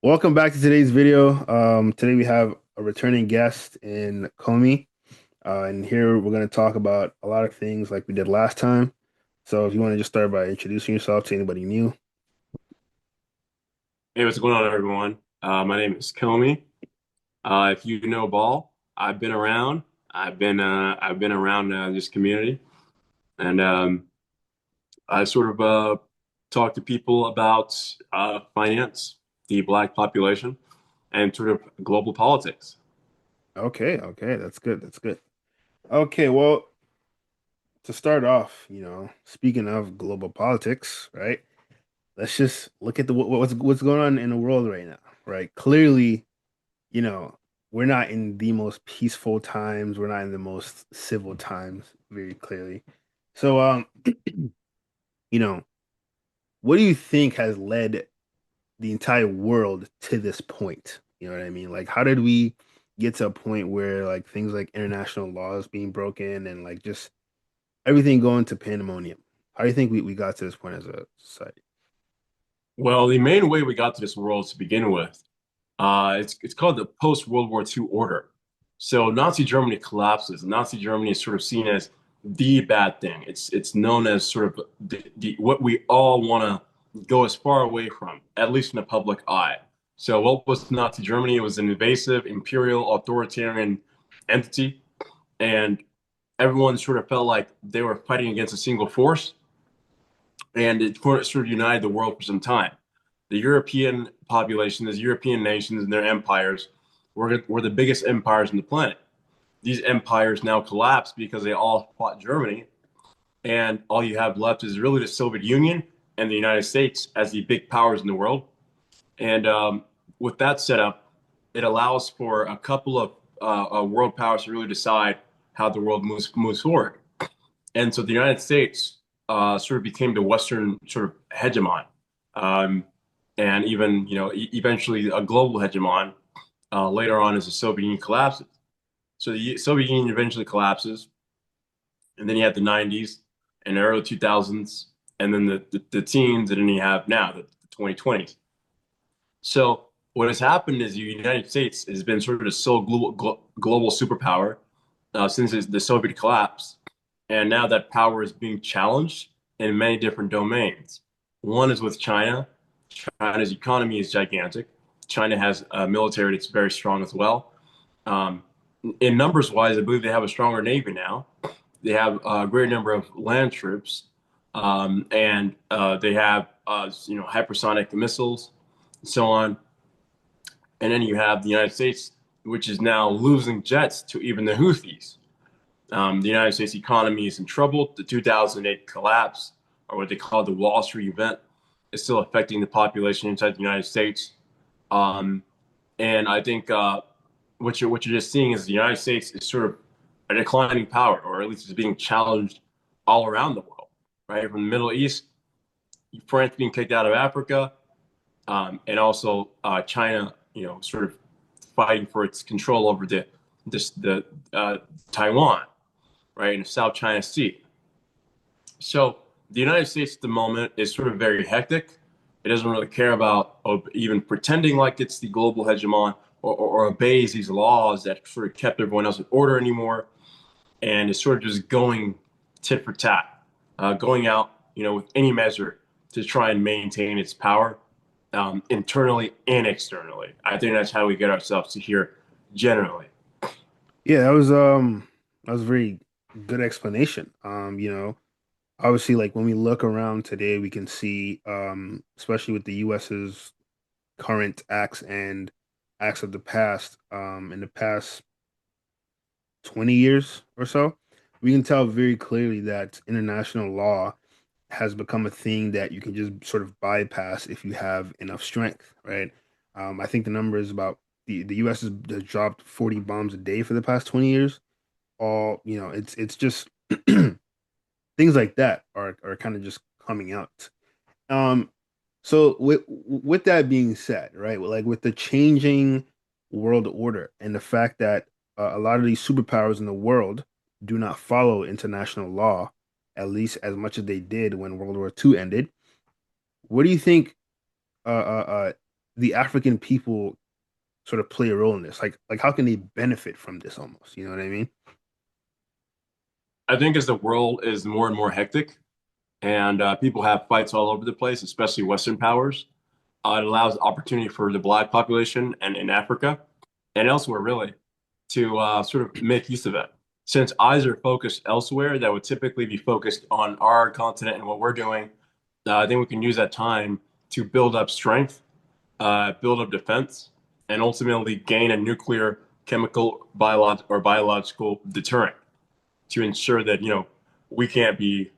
Welcome back to today's video. Today we have a returning guest in Comey, and here we're going to talk about a lot of things like we did last time. So if you want to just start by introducing yourself to anybody new. Hey, what's going on, everyone? My name is Comey. If you know ball, I've been around. I've been around this community, and I sort of talk to people about finance, the black population, and sort of global politics. Okay, that's good. That's good. Okay, well, to start off, speaking of global politics, right? Let's just look at what's going on in the world right now, right? Clearly, you know, we're not in the most peaceful times. We're not in the most civil times, very clearly. So, you know, what do you think has led the entire world to this point? You know what I mean? Like, how did we get to a point where like things like international laws being broken and like just everything going to pandemonium? How do you think we got to this point as a society? Well, the main way we got to this world to begin with, it's called the post-World War II order. So Nazi Germany collapses. Nazi Germany is sort of seen as the bad thing. It's known as sort of the what we all want to go as far away from, at least in the public eye. So what was Nazi Germany? It was an invasive, imperial, authoritarian entity, and everyone sort of felt like they were fighting against a single force, and it sort of united the world for some time. The European population, the European nations and their empires were the biggest empires on the planet. These empires now collapsed because they all fought Germany, and all you have left is really the Soviet Union and the United States as the big powers in the world. And with that setup, it allows for a couple of world powers to really decide how the world moves forward. And so the United States sort of became the Western sort of hegemon, um, and even eventually a global hegemon later on as the Soviet Union collapses. So the Soviet Union eventually collapses, and then you have the 90s and the early 2000s, and then the teens, and then you have now the 2020s. So what has happened is the United States has been sort of the sole global superpower since the Soviet collapse. And now that power is being challenged in many different domains. One is with China. China's economy is gigantic. China has a military that's very strong as well. Um, in numbers wise, I believe they have a stronger navy now. They have a great number of land troops, and they have hypersonic missiles, and so on. And then you have the United States, which is now losing jets to even the Houthis. The United States economy is in trouble. The 2008 collapse, or what they call the Wall Street event, is still affecting the population inside the United States. Um, and I think what you're just seeing is the United States is sort of a declining power, or at least is being challenged all around the world, right? From the Middle East, France being kicked out of Africa, and also China, sort of fighting for its control over the Taiwan, right, in the South China Sea. So the United States at the moment is sort of very hectic. It doesn't really care about even pretending like it's the global hegemon or obeys these laws that sort of kept everyone else in order anymore. And it's sort of just going tit for tat, going out, with any measure to try and maintain its power internally and externally. I think that's how we get ourselves to here generally. Yeah, that was a very good explanation. Obviously like when we look around today, we can see especially with the US's current acts and acts of the past, in the past 20 years or so, we can tell very clearly that international law has become a thing that you can just sort of bypass if you have enough strength, right? I think the number is about the US has dropped 40 bombs a day for the past 20 years. All, it's just things like that are kind of just coming out. Um, so with that being said, right, like with the changing world order and the fact that a lot of these superpowers in the world do not follow international law, at least as much as they did when World War II ended. What do you think uh, uh, uh, the African people sort of play a role in this? Like how can they benefit from this almost? You know what I mean? I think as the world is more and more hectic and people have fights all over the place, especially Western powers, it allows opportunity for the Black population and in Africa and elsewhere, really, to sort of make use of it. Since eyes are focused elsewhere, that would typically be focused on our continent and what we're doing, I think we can use that time to build up strength, build up defense, and ultimately gain a nuclear, chemical, biological deterrent to ensure that we can't be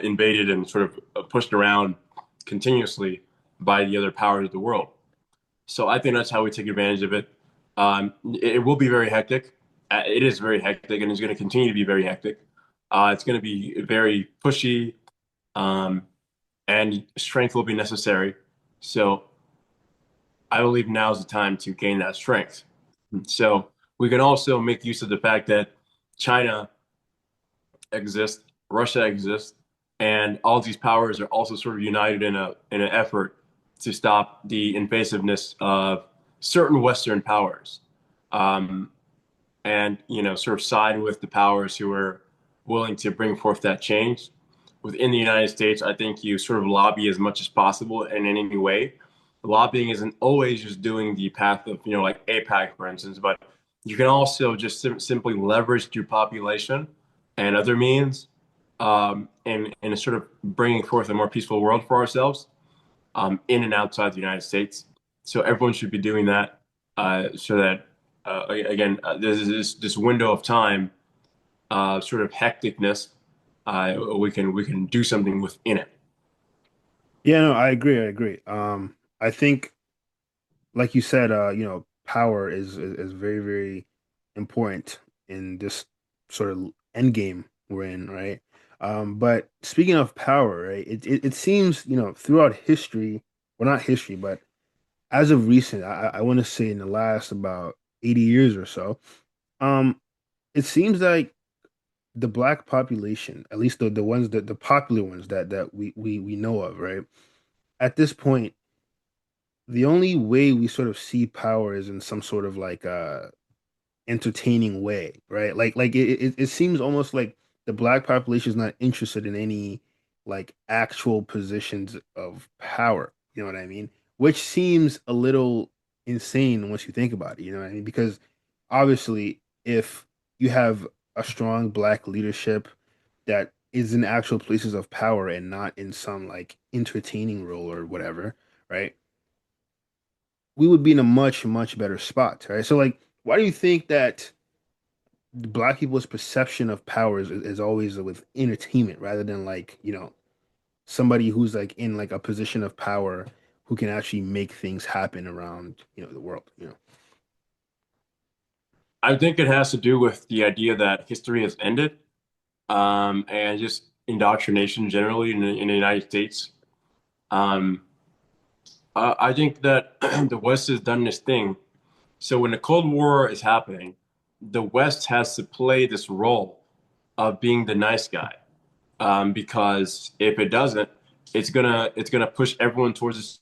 invaded and sort of pushed around continuously by the other powers of the world. So I think that's how we take advantage of it. It will be very hectic. It is very hectic, and it's going to continue to be very hectic. It's going to be very pushy, um, and strength will be necessary. So I believe now is the time to gain that strength. So we can also make use of the fact that China exists, Russia exists, and all these powers are also sort of united in an effort to stop the invasiveness of certain Western powers, um, and sort of side with the powers who are willing to bring forth that change. Within the United States, I think you sort of lobby as much as possible in any way. Lobbying isn't always just doing the path of, like APAC, for instance, but you can also just simply leverage your population and other means, and sort of bringing forth a more peaceful world for ourselves, in and outside the United States. So everyone should be doing that, so that again, this window of time, sort of hecticness, we can do something within it. Yeah, no, I agree. I agree. I think, like you said, power is very, very important in this sort of end game we're in, right? But speaking of power, right, it seems, throughout history, well, not history, but as of recent, I want to say in the last about 80 years or so, um, it seems like the black population, at least the ones that the popular ones that we know of, right? At this point, the only way we sort of see power is in some sort of like entertaining way, right? Like it seems almost like the black population is not interested in any like actual positions of power. You know what I mean? Which seems a little insane once you think about it. You know what I mean? Because obviously, if you have a strong black leadership that is in actual places of power and not in some like entertaining role or whatever, right? We would be in a much, much better spot, right? So, like, why do you think that black people's perception of power is always with entertainment rather than like, somebody who's like in like a position of power who can actually make things happen around, the world, I think it has to do with the idea that history has ended, and just indoctrination generally in the United States. Um, I think that the West has done this thing. So when the Cold War is happening, the West has to play this role of being the nice guy, because if it doesn't, it's gonna push everyone towards this.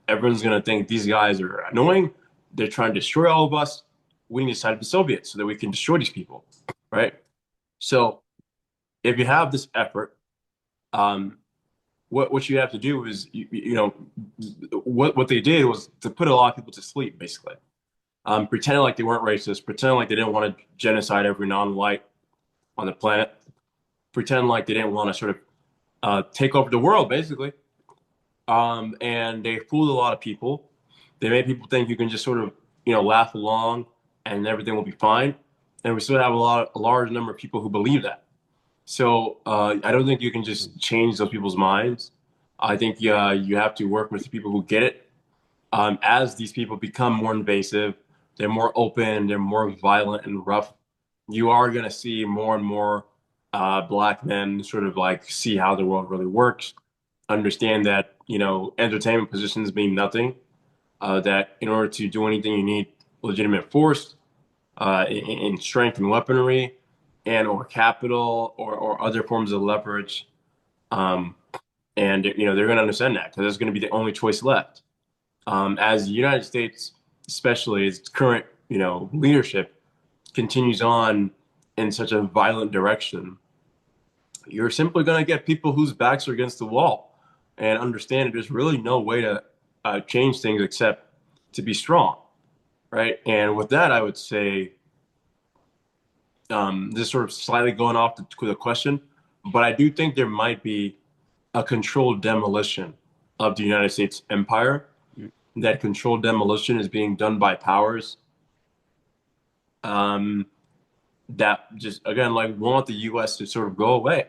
Everyone's gonna think these guys are annoying. They're trying to destroy all of us. We need to side with the Soviets so that we can destroy these people, right? So if you have this effort, um, what you have to do is what they did was to put a lot of people to sleep, basically, pretending like they weren't racist, pretending like they didn't want to genocide every non-white on the planet, pretend like they didn't want to sort of take over the world, basically. And they fooled a lot of people. They made people think you can just sort of, laugh along and everything will be fine. And we still have a large number of people who believe that. So I don't think you can just change those people's minds. I think you have to work with people who get it. As these people become more invasive, they're more open, they're more violent and rough. You are going to see more and more black men sort of like see how the world really works, understand that entertainment positions mean nothing. That in order to do anything, you need legitimate force, in strength and weaponry, and or capital or other forms of leverage. Um, and they're going to understand that because that's going to be the only choice left. As the United States, especially its current leadership, continues on in such a violent direction, you're simply going to get people whose backs are against the wall and understand that there's really no way to change things except to be strong, right? And with that, I would say this sort of slightly going off the question, but I do think there might be a controlled demolition of the United States empire. That controlled demolition is being done by powers um, that just, again, like want the U.S. to sort of go away.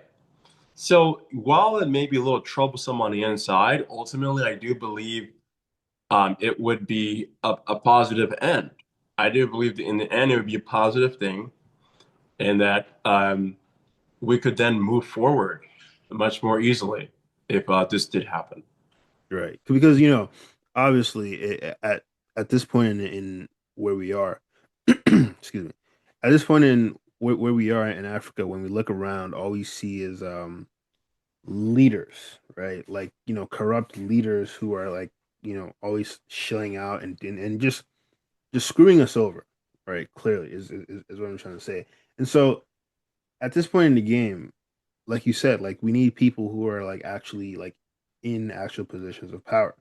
So while it may be a little troublesome on the inside, ultimately, I do believe it would be a positive end. I do believe that in the end, it would be a positive thing, and that we could then move forward much more easily if this did happen. Right. Because, obviously at this point in where we are, excuse me, at this point in where we are in Africa, when we look around, all we see is leaders, right? Like, corrupt leaders who are like, always shilling out and just screwing us over, right? Clearly is what I'm trying to say. And so at this point in the game, like you said, like we need people who are like actually like in actual positions of power.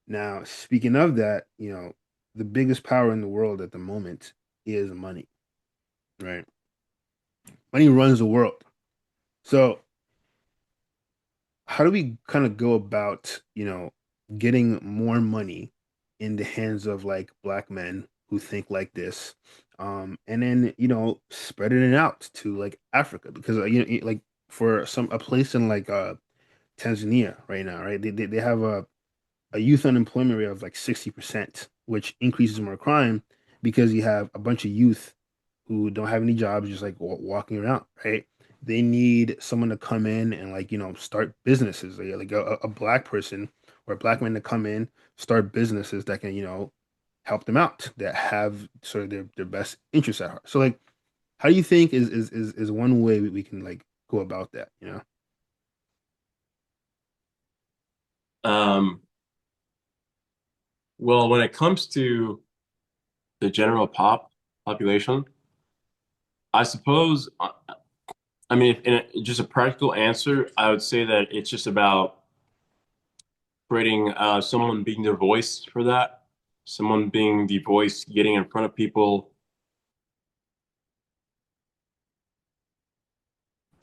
Now, speaking of that, the biggest power in the world at the moment is money, right? Money runs the world. So, how do we kind of go about, getting more money in the hands of like black men who think like this, and then spreading it out to like Africa because like for some a place in like Tanzania right now, right? They have a youth unemployment rate of like 60%, which increases more crime because you have a bunch of youth who don't have any jobs, just like walking around, right? They need someone to come in and like, start businesses, like a black person or a black man to come in, start businesses that can, help them out, that have sort of their best interests at heart. So like, how do you think is one way we can like go about that, Um, well, when it comes to the general population, I suppose, I mean, if in just a practical answer, I would say that it's just about creating someone being their voice for that, someone being the voice, getting in front of people,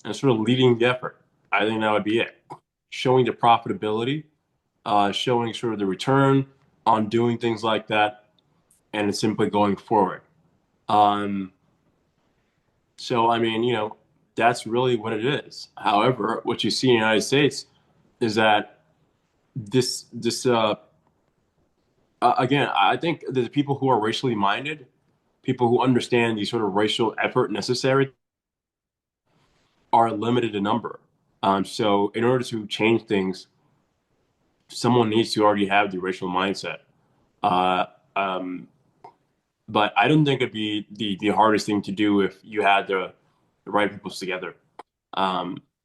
and sort of leading the effort. I think that would be it. Showing the profitability, showing sort of the return on doing things like that, and it's simply going forward. Um, so, I mean, that's really what it is. However, what you see in the United States is that this again, I think that the people who are racially minded, people who understand the sort of racial effort necessary, are limited in number. So, in order to change things, someone needs to already have the racial mindset. Uh, um, but I don't think it'd be the hardest thing to do if you had the right people together.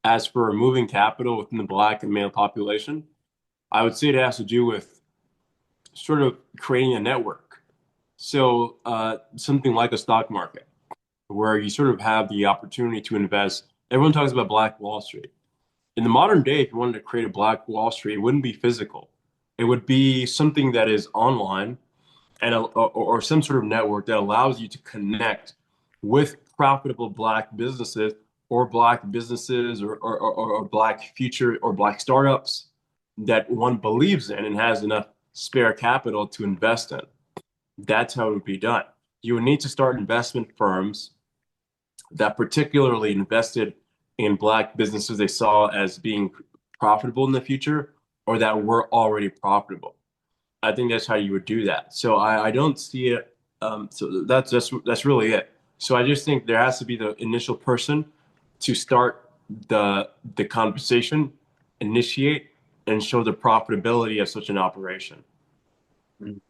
As for moving capital within the black and male population, I would say it has to do with sort of creating a network. So something like a stock market, where you sort of have the opportunity to invest. Everyone talks about Black Wall Street. In the modern day, if you wanted to create a Black Wall Street, it wouldn't be physical. It would be something that is online and or some sort of network that allows you to connect with profitable Black businesses or Black future or Black startups that one believes in and has enough spare capital to invest in. That's how it would be done. You would need to start investment firms that particularly invested in Black businesses they saw as being profitable in the future or that were already profitable. I think that's how you would do that. So I don't see it. So that's really it. So I just think there has to be the initial person to start the conversation, initiate, and show the profitability of such an operation. Mm.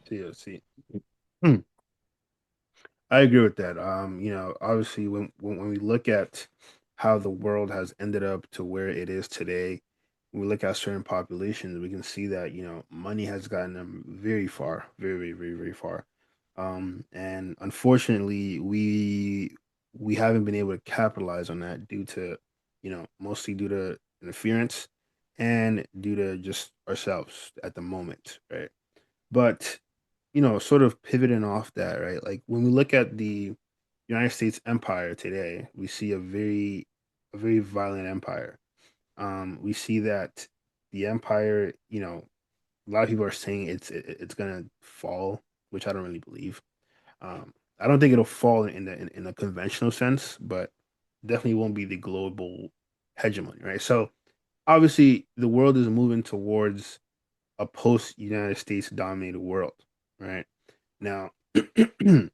See, I see. Hmm. I agree with that. Obviously, when we look at how the world has ended up to where it is today, when we look at certain populations, we can see that, money has gotten them very far, very, very, very, very far. And unfortunately, we haven't been able to capitalize on that due to, mostly due to interference and due to just ourselves at the moment, right? But, sort of pivoting off that, right? Like when we look at the United States empire today, we see a very violent empire. We see that the empire, a lot of people are saying it's gonna fall, which I don't really believe. I don't think it'll fall in a conventional sense, but definitely won't be the global hegemony, right? So obviously, the world is moving towards a post United States dominated world, right? Now, with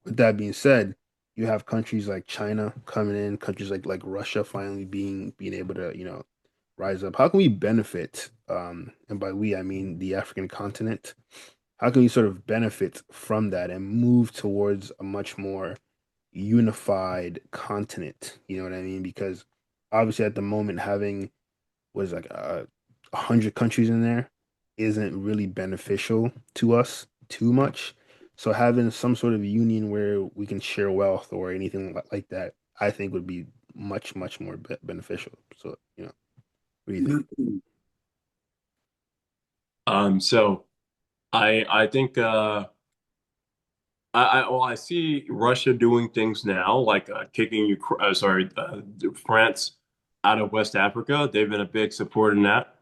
that being said, you have countries like China coming in, countries like Russia finally being able to, rise up. How can we benefit? And by we, I mean the African continent. How can we sort of benefit from that and move towards a much more unified continent? You know what I mean? Because obviously, at the moment, having what is like 100 countries in there isn't really beneficial to us too much. So having some sort of union where we can share wealth or anything like that, I think would be much, much more beneficial. So, what do you think? So I think I see Russia doing things now, like kicking France out of West Africa. They've been a big supporter in that.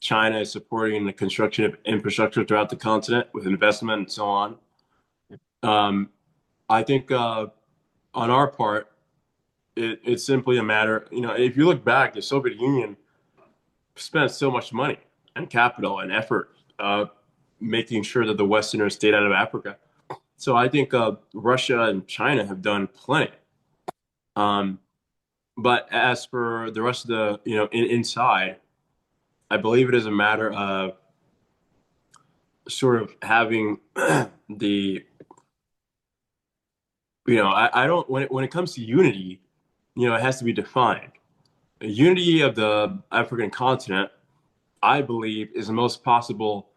China is supporting the construction of infrastructure throughout the continent with investment and so on. Um, I think on our part, it's simply a matter, if you look back, the Soviet Union spent so much money and capital and effort making sure that the Westerners stayed out of Africa. So I think Russia and China have done plenty. Um, but as for the rest of the, inside, I believe it is a matter of sort of having the, I don't, when it comes to unity, it has to be defined. The unity of the African continent, I believe, is the most possible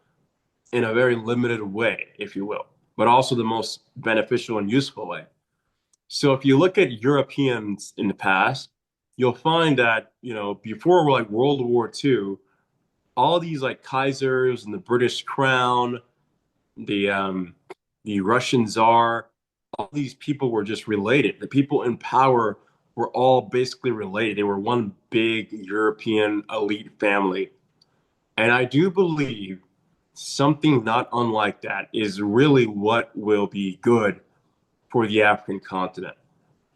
in a very limited way, if you will, but also the most beneficial and useful way. So if you look at Europeans in the past, you'll find that, before like World War II, all these like Kaisers and the British Crown, the um, the Russian Tsar, all these people were just related. The people in power were all basically related. They were one big European elite family. And I do believe something not unlike that is really what will be good for the African continent,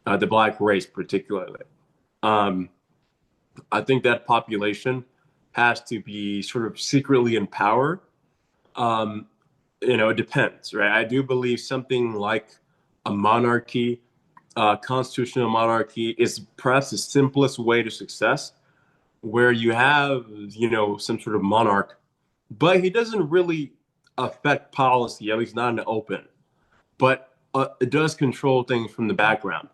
the Black race particularly. Um, I think that population has to be sort of secretly empowered. Um, it depends, right? I do believe something like a monarchy, constitutional monarchy, is perhaps the simplest way to success, where you have, some sort of monarch, but he doesn't really affect policy, at least not in the open. But it does control things from the background.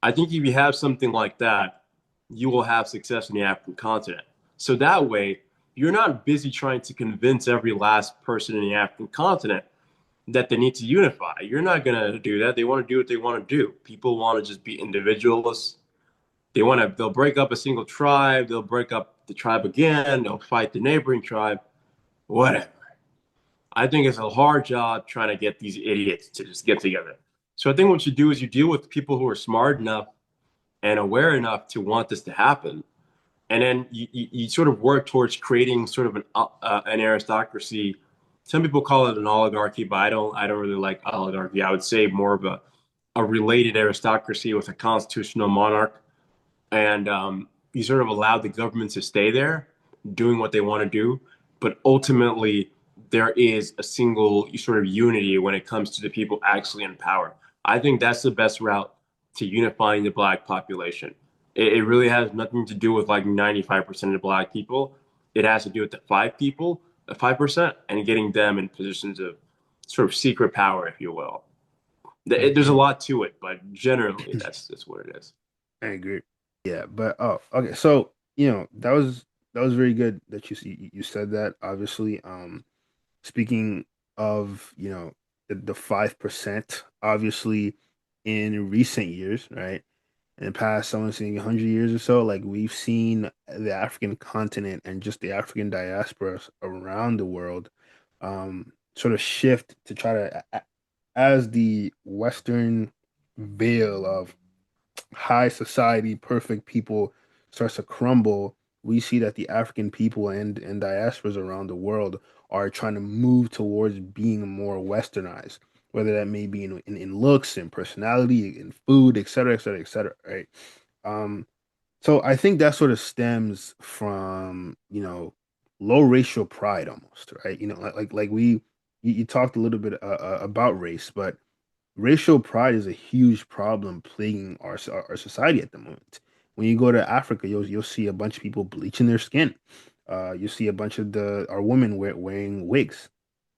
I think if you have something like that, you will have success in the African continent. So that way, you're not busy trying to convince every last person in the African continent that they need to unify. You're not going to do that. They want to do what they want to do. People want to just be individualists. They'll break up a single tribe, they'll break up the tribe again, they'll fight the neighboring tribe, whatever. I think it's a hard job trying to get these idiots to just get together. So I think what you do is you deal with people who are smart enough and aware enough to want this to happen. And then you sort of work towards creating sort of an aristocracy. Some people call it an oligarchy, but I don't really like oligarchy. I would say more of a related aristocracy with a constitutional monarch, and you sort of allow the government to stay there doing what they want to do, but ultimately there is a single sort of unity when it comes to the people actually in power. I think that's the best route to unifying the black population. It really has nothing to do with like 95% of the black people. It has to do with the five people, the 5%, and getting them in positions of sort of secret power, if you will. There's a Mhm. lot to it, but generally that's what it is. I agree. Yeah, but oh, okay. So, that was that was very good that you said that. Obviously, speaking of, the 5%, obviously, in recent years, right? In the past, I want to say 100 years or so, like we've seen the African continent and just the African diaspora around the world sort of shift to try to, as the Western veil of high society, perfect people starts to crumble, we see that the African people and diasporas around the world are trying to move towards being more westernized, whether that may be in looks, in personality, in food, et cetera, et cetera, et cetera, right? Um, so I think that sort of stems from, low racial pride almost, right? You talked a little bit about race, but racial pride is a huge problem plaguing our society at the moment. When you go to Africa, you'll see a bunch of people bleaching their skin. You see a bunch of the our women wearing wigs,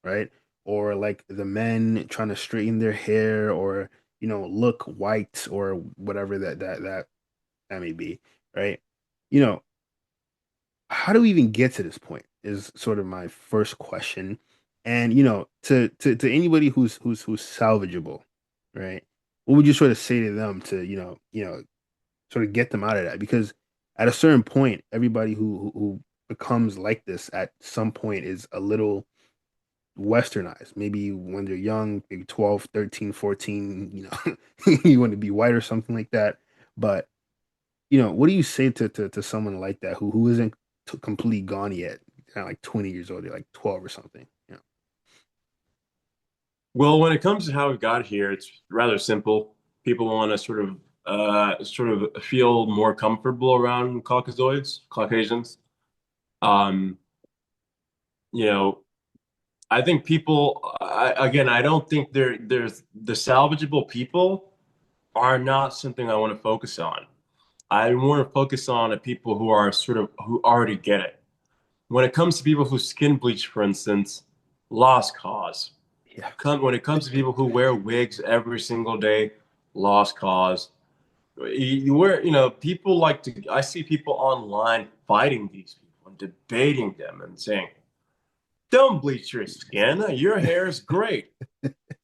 right? Or like the men trying to straighten their hair or look white or whatever that may be, right? You know, how do we even get to this point is sort of my first question. And to anybody who's salvageable, right? What would you sort of say to them to, sort of get them out of that? Because at a certain point, everybody who becomes like this at some point is a little westernized. Maybe when they're young, maybe 12, 13, 14, you want to be white or something like that. But what do you say to someone like that who isn't completely gone yet? Kind of like 20 years old, they're like 12 or something. Well, when it comes to how we got here, it's rather simple. People want to sort of feel more comfortable around Caucasians. Um, you know, I think again, I don't think there's the salvageable people are not something I want to focus on. I want to focus on the people who are who already get it. When it comes to people who skin bleach, for instance, lost cause. Yeah. When it comes to people who wear wigs every single day, lost cause. People like to, I see people online fighting these people and debating them and saying, don't bleach your skin, your hair is great,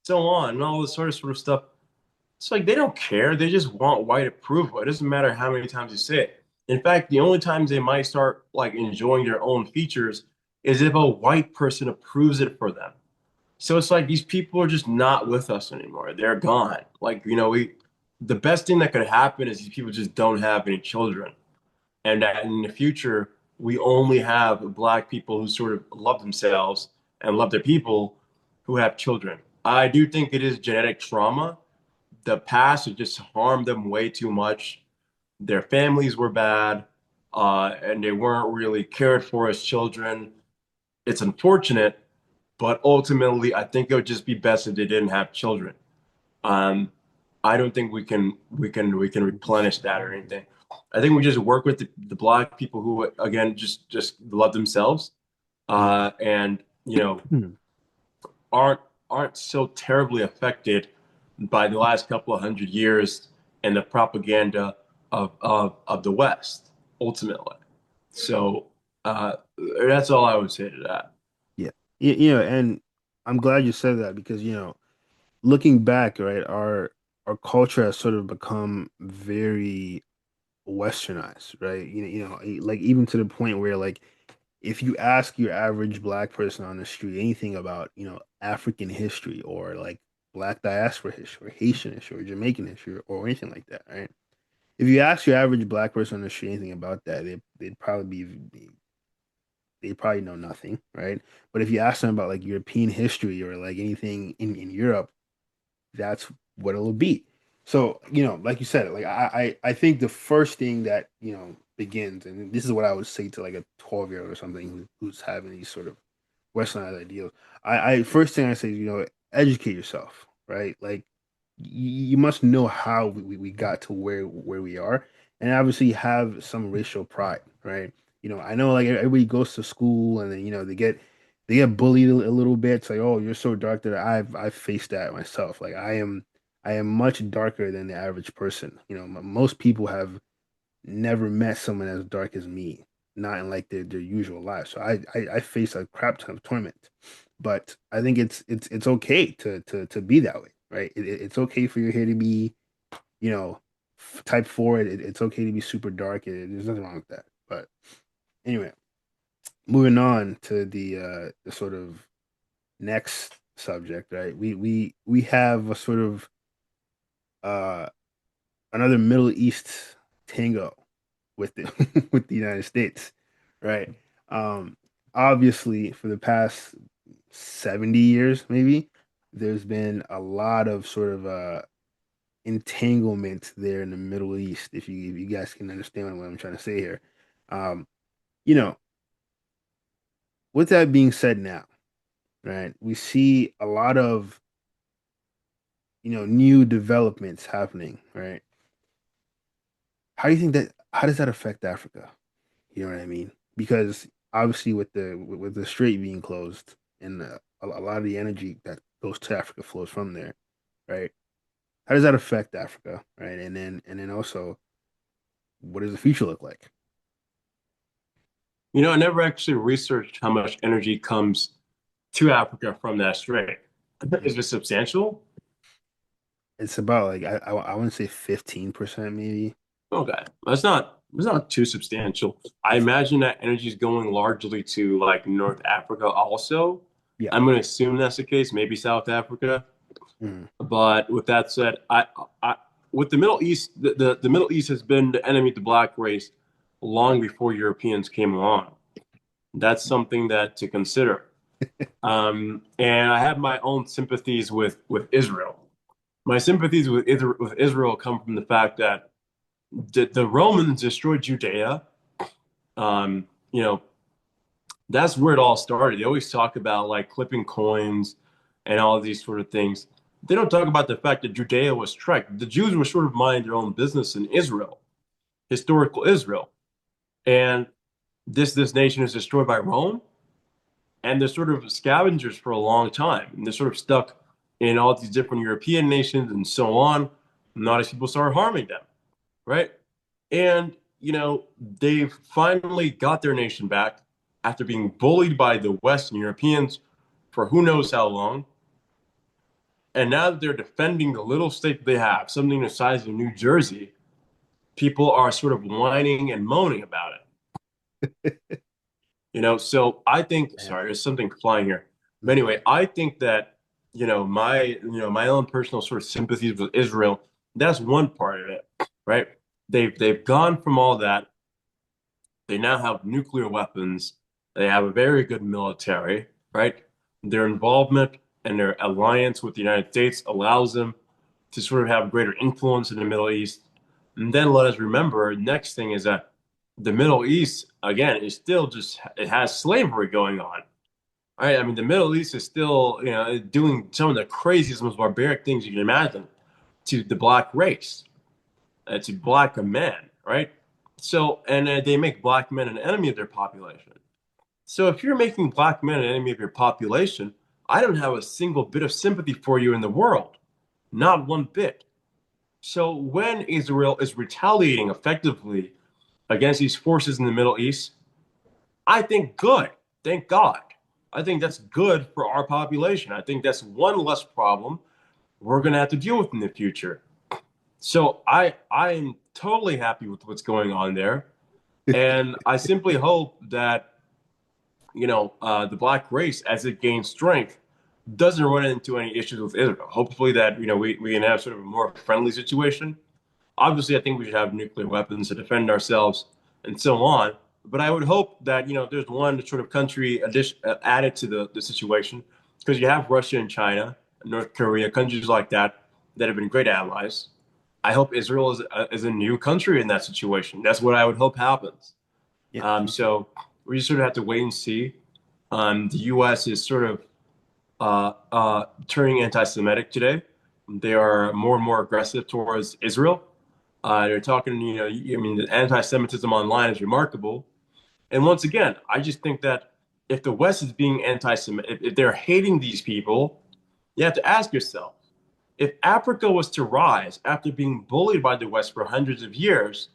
so on, and all this sort of stuff. It's like they don't care. They just want white approval. It doesn't matter how many times you say it. In fact, the only times they might start like enjoying their own features is if a white person approves it for them. So it's like these people are just not with us anymore. They're gone. The best thing that could happen is these people just don't have any children. And that in the future, we only have black people who sort of love themselves and love their people who have children. I do think it is genetic trauma. The past had just harmed them way too much. Their families were bad, and they weren't really cared for as children. It's unfortunate, but ultimately, I think it would just be best if they didn't have children. Um, I don't think we can replenish that or anything. I think we just work with the black people who, again, just love themselves, Yeah. and Hmm. aren't aren't so terribly affected by the last couple of hundred years and the propaganda of the West, ultimately. So that's all I would say to that. Yeah. And I'm glad you said that because, looking back, right, our culture has sort of become very westernized, right? Like even to the point where like if you ask your average black person on the street anything about, African history or like black diaspora history or Haitian history or Jamaican history or anything like that, right? If you ask your average black person on the street anything about that, they probably know nothing, right? But if you ask them about like European history or like anything in Europe, that's what it'll be. So, like you said, like I think the first thing that, begins, and this is what I would say to like a 12-year-old or something who's having these sort of westernized ideals. I first thing I say is, educate yourself, right? Like you must know how we got to where we are, and obviously have some racial pride, right? I know like everybody goes to school and then they get bullied a little bit. It's like, oh, you're so dark that I've faced that myself. Like I am much darker than the average person. Most people have never met someone as dark as me. not in like their usual lives. So I face a crap ton of torment, but I think it's okay to be that way, right? It's okay for your hair to be, you know, type forward. It's okay to be super dark. There's nothing wrong with that. But anyway, moving on to the sort of next subject, right? We have a sort of uh another Middle East tango with the with the United States, right? Um, Obviously, for the past 70 years, maybe, there's been a lot of sort of entanglement there in the Middle East, if you guys can understand what I'm trying to say here. Um, you know, with that being said now, right, we see a lot of, new developments happening, right? How does that affect Africa? You know what I mean? Because obviously, with the strait being closed and a lot of the energy that goes to Africa flows from there, right? How does that affect Africa, right? And then also, what does the future look like? I never actually researched how much energy comes to Africa from that strait. Mm. Is it substantial? It's about like I want to say 15% maybe. Okay, that's not too substantial. I imagine that energy is going largely to like North Africa also. Yeah. I'm going to assume that's the case, maybe South Africa. Mm. But with that said, I with the Middle East, the Middle East has been the enemy of the black race long before Europeans came along. That's something that to consider. And I have my own sympathies with Israel. My sympathies with Israel come from the fact that the Romans destroyed Judea. Um, you know, that's where it all started. They always talk about like clipping coins and all of these sort of things. They don't talk about the fact that Judea was trekked. The Jews were sort of minding their own business in Israel, historical Israel. And this nation is destroyed by Rome, and they're sort of scavengers for a long time. And they're sort of stuck in all these different European nations and so on. Not as people started harming them, right? And, they've finally got their nation back after being bullied by the Western Europeans for who knows how long. And now that they're defending the little state that they have, something the size of New Jersey, people are sort of whining and moaning about it. So I think, Man. sorry, there's something flying here. But Mm. anyway, I think that, my own personal sort of sympathies with Israel, that's one part of it, right? They've gone from all that. They now have nuclear weapons. They have a very good military, right? Their involvement and their alliance with the United States allows them to sort of have greater influence in the Middle East. And then let us remember, next thing is that the Middle East, again, is still just, it has slavery going on. All right. I mean, the Middle East is still, doing some of the craziest, most barbaric things you can imagine to the black race, to black men, right? So, and they make black men an enemy of their population. So, if you're making black men an enemy of your population, I don't have a single bit of sympathy for you in the world, not one bit. So, when Israel is retaliating effectively against these forces in the Middle East, I think good. Thank God. I think that's good for our population. I think that's one less problem we're going to have to deal with in the future. So I'm totally happy with what's going on there, and I simply hope that the black race, as it gains strength, doesn't run into any issues with Israel. Hopefully that we can have sort of a more friendly situation. Obviously, I think we should have nuclear weapons to defend ourselves and so on. But I would hope that there's one sort of country added to the situation, because you have Russia and China, and North Korea, countries like that that have been great allies. I hope Israel is a new country in that situation. That's what I would hope happens. Yeah. So we just sort of have to wait and see. The U.S. is sort of turning anti-Semitic today. They are more and more aggressive towards Israel. They're talking, I mean, the anti-Semitism online is remarkable. And once again, I just think that if the West is being anti-Semitic, if they're hating these people, you have to ask yourself, if Africa was to rise after being bullied by the West for hundreds of years,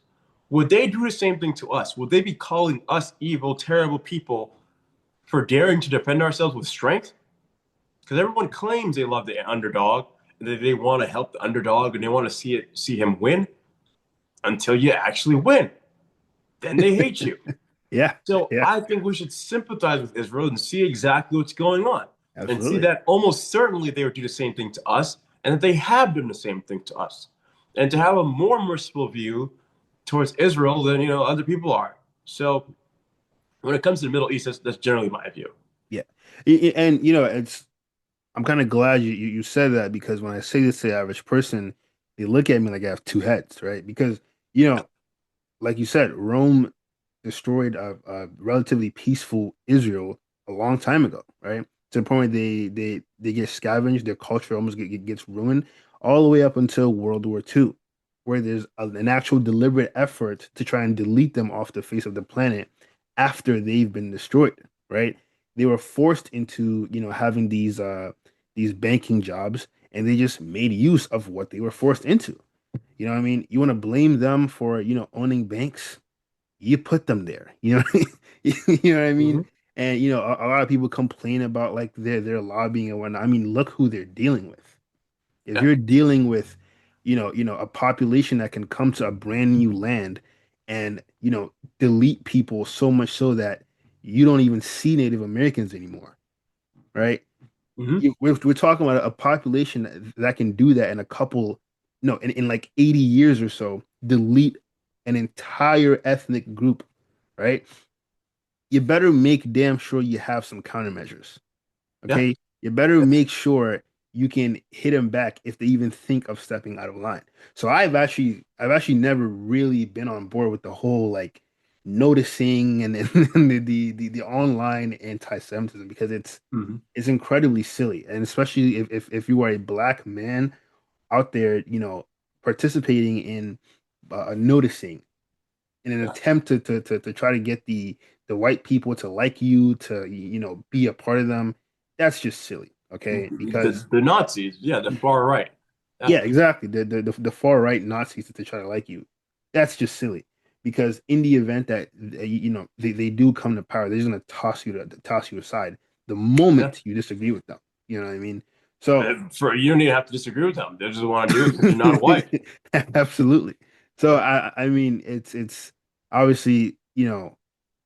would they do the same thing to us? Would they be calling us evil, terrible people for daring to defend ourselves with strength? Because everyone claims they love the underdog and that they want to help the underdog and they want to see him win until you actually win. Then they hate you. Yeah, So yeah, I think we should sympathize with Israel and see exactly what's going on and see absolutely. that almost certainly they would do the same thing to us and that they have done the same thing to us. And to have a more merciful view towards Israel than other people are. So when it comes to the Middle East, that's generally my view. Yeah. And it's I'm kind of glad you said that because when I say this to the average person, they look at me like I have two heads, right? Because, you know, like you said, Rome destroyed a relatively peaceful Israel a long time ago, right? To the point they get scavenged, their culture almost gets ruined, all the way up until World War II, where there's an actual deliberate effort to try and delete them off the face of the planet after they've been destroyed, right? They were forced into, having these banking jobs, and they just made use of what they were forced into. You know what I mean? You want to blame them for, owning banks? You put them there. You know, you know what I mean? Mm-hmm. And a lot of people complain about like their lobbying and whatnot. I mean, look who they're dealing with. If Yeah. you're dealing with, a population that can come to a brand new land and, delete people so much so that you don't even see Native Americans anymore, right? Mm-hmm. We're talking about a population that can do that in a couple, no, in like 80 years or so, delete an entire ethnic group, right? You better make damn sure you have some countermeasures, Yeah. okay? You better make sure you can hit them back if they even think of stepping out of line. So I've actually never really been on board with the whole like noticing and the online anti-Semitism because Mm-hmm. it's incredibly silly, and especially if you are a black man out there, participating in noticing in an Yeah. attempt to try to get the white people to like you, to be a part of them. That's just silly, okay? The, Because the Nazis, yeah, the far right. Yeah. yeah, exactly. The far right Nazis to try to like you. That's just silly. Because in the event that they do come to power, they're just gonna toss you aside the Yeah. moment you disagree with them. You know what I mean? So For you don't even have to disagree with them. They just want to do it because you're not white. absolutely. So Yeah. I mean it's obviously,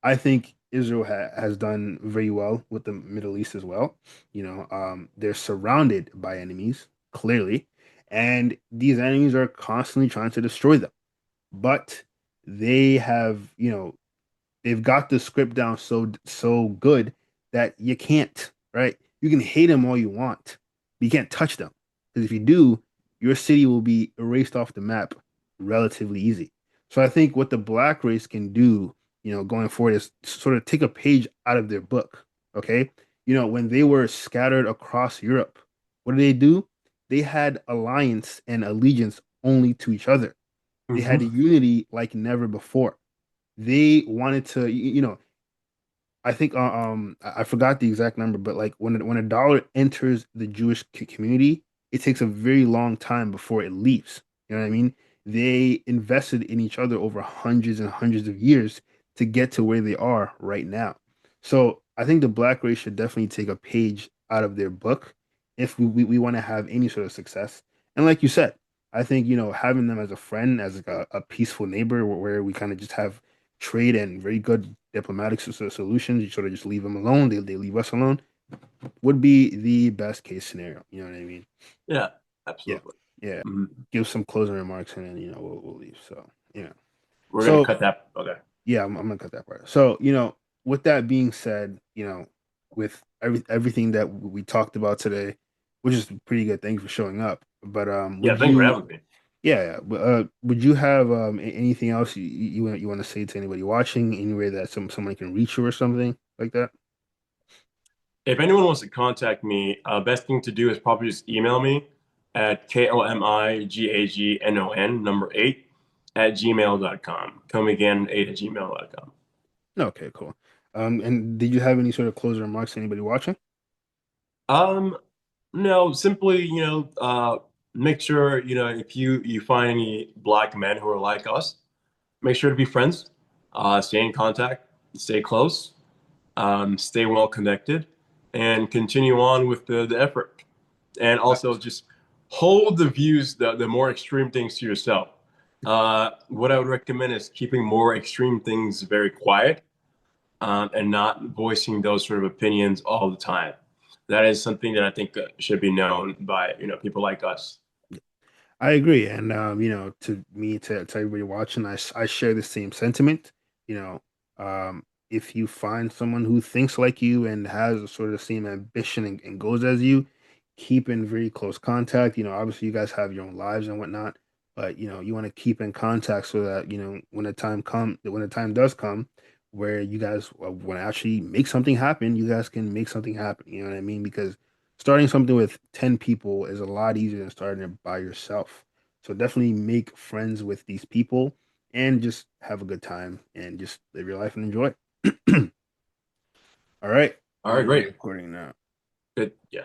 I think Israel has done very well with the Middle East as well. They're surrounded by enemies, clearly, and these enemies are constantly trying to destroy them. But they have, they've got the script down so good that you can't, right? You can hate them all you want, but you can't touch them. Because if you do, your city will be erased off the map relatively easy. So I think what the black race can do, going forward is sort of take a page out of their book. Okay. When they were scattered across Europe, what did they do? They had alliance and allegiance only to each other. They had a Hmm. unity like never before. They wanted to, I think I forgot the exact number, but like when a dollar enters the Jewish community, it takes a very long time before it leaves. You know what I mean? They invested in each other over hundreds and hundreds of years to get to where they are right now. So I think the black race should definitely take a page out of their book if we want to have any sort of success. And like you said, I think, having them as a friend, as like a peaceful neighbor where we kind of just have trade and very good diplomatic solutions. You sort of just leave them alone. They leave us alone. Would be the best case scenario. You know what I mean? Yeah, Yeah, absolutely. yeah. Hmm. Give some closing remarks and then we'll leave. So yeah. We're gonna So cut that. Okay. yeah, I'm gonna cut that part. So with that being said, with everything that we talked about today, which is pretty good. Thank you for showing up. But Yeah, would thanks for you? having me. Yeah, yeah. But would you have anything else you want to say to anybody watching? Anywhere that someone can reach you or something like that? If anyone wants to contact me, best thing to do is probably just email me at KOMIGAGNON number eight at gmail.com. Come again, 8 at gmail.com. Okay, cool. And did you have any sort of closing remarks to anybody watching? Um, no, simply, make sure, if you find any black men who are like us, make sure to be friends, stay in contact, stay close, stay well connected, and continue on with the effort. And also just hold the views, the more extreme things to yourself. What I would recommend is keeping more extreme things very quiet, and not voicing those sort of opinions all the time. That is something that I think should be known by people like us. I agree, and to everybody watching, I share the same sentiment. You know, if you find someone who thinks like you and has sort of the same ambition and goals as you, keep in very close contact. Obviously you guys have your own lives and whatnot, but you want to keep in contact so that when the time does come where you guys want to actually make something happen, you guys can make something happen. You know what I mean? Because starting something with 10 people is a lot easier than starting it by yourself. So definitely make friends with these people and just have a good time and just live your life and enjoy. All right. All I'm right, gonna end the great. recording now. Good. Yeah.